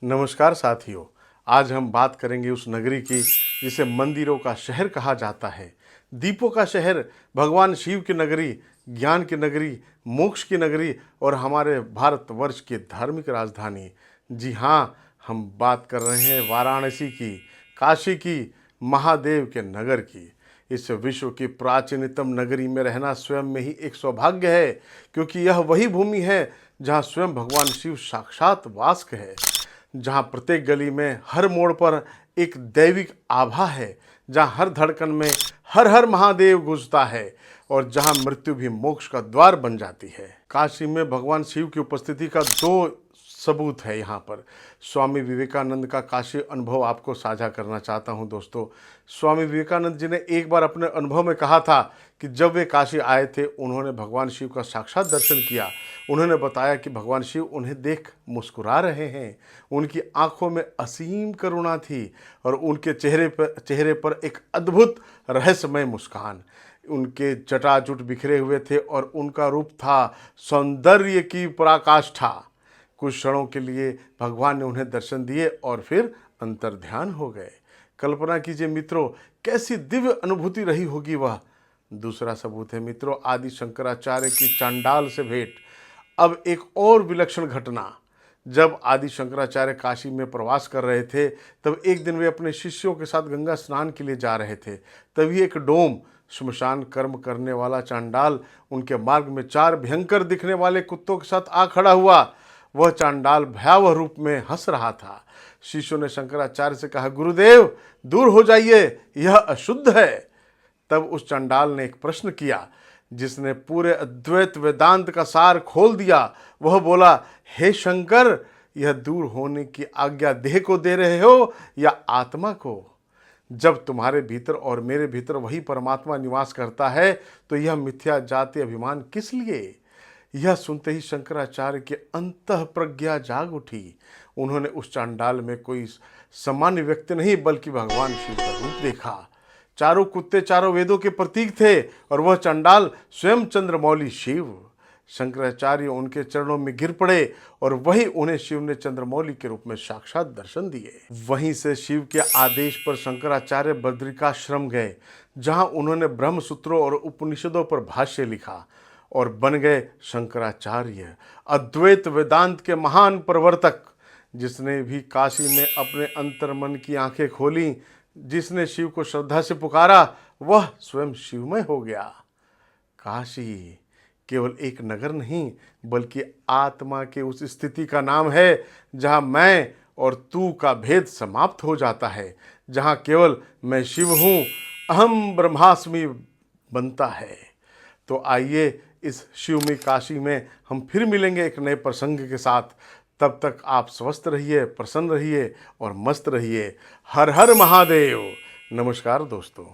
नमस्कार साथियों। आज हम बात करेंगे उस नगरी की जिसे मंदिरों का शहर कहा जाता है, दीपों का शहर, भगवान शिव की नगरी, ज्ञान की नगरी, मोक्ष की नगरी और हमारे भारतवर्ष की धार्मिक राजधानी। जी हाँ, हम बात कर रहे हैं वाराणसी की, काशी की, महादेव के नगर की। इस विश्व की प्राचीनतम नगरी में रहना स्वयं में ही एक सौभाग्य है, क्योंकि यह वही भूमि है जहाँ स्वयं भगवान शिव साक्षात वास है, जहाँ प्रत्येक गली में, हर मोड़ पर एक दैविक आभा है, जहाँ हर धड़कन में हर हर महादेव गूंजता है और जहाँ मृत्यु भी मोक्ष का द्वार बन जाती है। काशी में भगवान शिव की उपस्थिति का दो सबूत है यहाँ पर। स्वामी विवेकानंद का काशी अनुभव आपको साझा करना चाहता हूँ दोस्तों। स्वामी विवेकानंद जी ने एक बार अपने अनुभव में कहा था कि जब वे काशी आए थे, उन्होंने भगवान शिव का साक्षात दर्शन किया। उन्होंने बताया कि भगवान शिव उन्हें देख मुस्कुरा रहे हैं, उनकी आंखों में असीम करुणा थी और उनके चेहरे पर एक अद्भुत रहस्यमय मुस्कान। उनके जटाजूट बिखरे हुए थे और उनका रूप था सौंदर्य की पराकाष्ठा। कुछ क्षणों के लिए भगवान ने उन्हें दर्शन दिए और फिर अंतर्ध्यान हो गए। कल्पना कीजिए मित्रों, कैसी दिव्य अनुभूति रही होगी वह। दूसरा सबूत है मित्रों, आदि शंकराचार्य की चांडाल से भेंट। अब एक और विलक्षण घटना। जब आदि शंकराचार्य काशी में प्रवास कर रहे थे, तब एक दिन वे अपने शिष्यों के साथ गंगा स्नान के लिए जा रहे थे। तभी एक डोम, श्मशान कर्म करने वाला चांडाल, उनके मार्ग में 4 भयंकर दिखने वाले कुत्तों के साथ आ खड़ा हुआ। वह चांडाल भयावह रूप में हंस रहा था। शिष्यों ने शंकराचार्य से कहा, गुरुदेव दूर हो जाइए, यह अशुद्ध है। तब उस चांडाल ने एक प्रश्न किया जिसने पूरे अद्वैत वेदांत का सार खोल दिया। वह बोला, हे शंकर, यह दूर होने की आज्ञा देह को दे रहे हो या आत्मा को? जब तुम्हारे भीतर और मेरे भीतर वही परमात्मा निवास करता है, तो यह मिथ्या जाति अभिमान किस लिए? यह सुनते ही शंकराचार्य की अंतः प्रज्ञा जाग उठी। उन्होंने उस चांडाल में कोई सामान्य व्यक्ति नहीं, बल्कि भगवान शिव का रूप देखा। चारों कुत्ते चारों वेदों के प्रतीक थे और वह चांडाल स्वयं चंद्रमौली शिव। शंकराचार्य उनके चरणों में गिर पड़े और वहीं उन्हें शिव ने चंद्रमौली के रूप में साक्षात दर्शन दिए। वहीं से शिव के आदेश पर शंकराचार्य बद्रिकाश्रम गए, जहां उन्होंने ब्रह्म सूत्रों और उपनिषदों पर भाष्य लिखा और बन गए शंकराचार्य, अद्वैत वेदांत के महान प्रवर्तक। जिसने भी काशी में अपने अंतर्मन की आंखें खोली, जिसने शिव को श्रद्धा से पुकारा, वह स्वयं शिवमय हो गया। काशी केवल एक नगर नहीं, बल्कि आत्मा के उस स्थिति का नाम है जहां मैं और तू का भेद समाप्त हो जाता है, जहां केवल मैं शिव हूं, अहम ब्रह्मास्मि बनता है। तो आइए इस शिवमय काशी में हम फिर मिलेंगे एक नए प्रसंग के साथ। तब तक आप स्वस्थ रहिए, प्रसन्न रहिए और मस्त रहिए। हर हर महादेव। नमस्कार दोस्तों।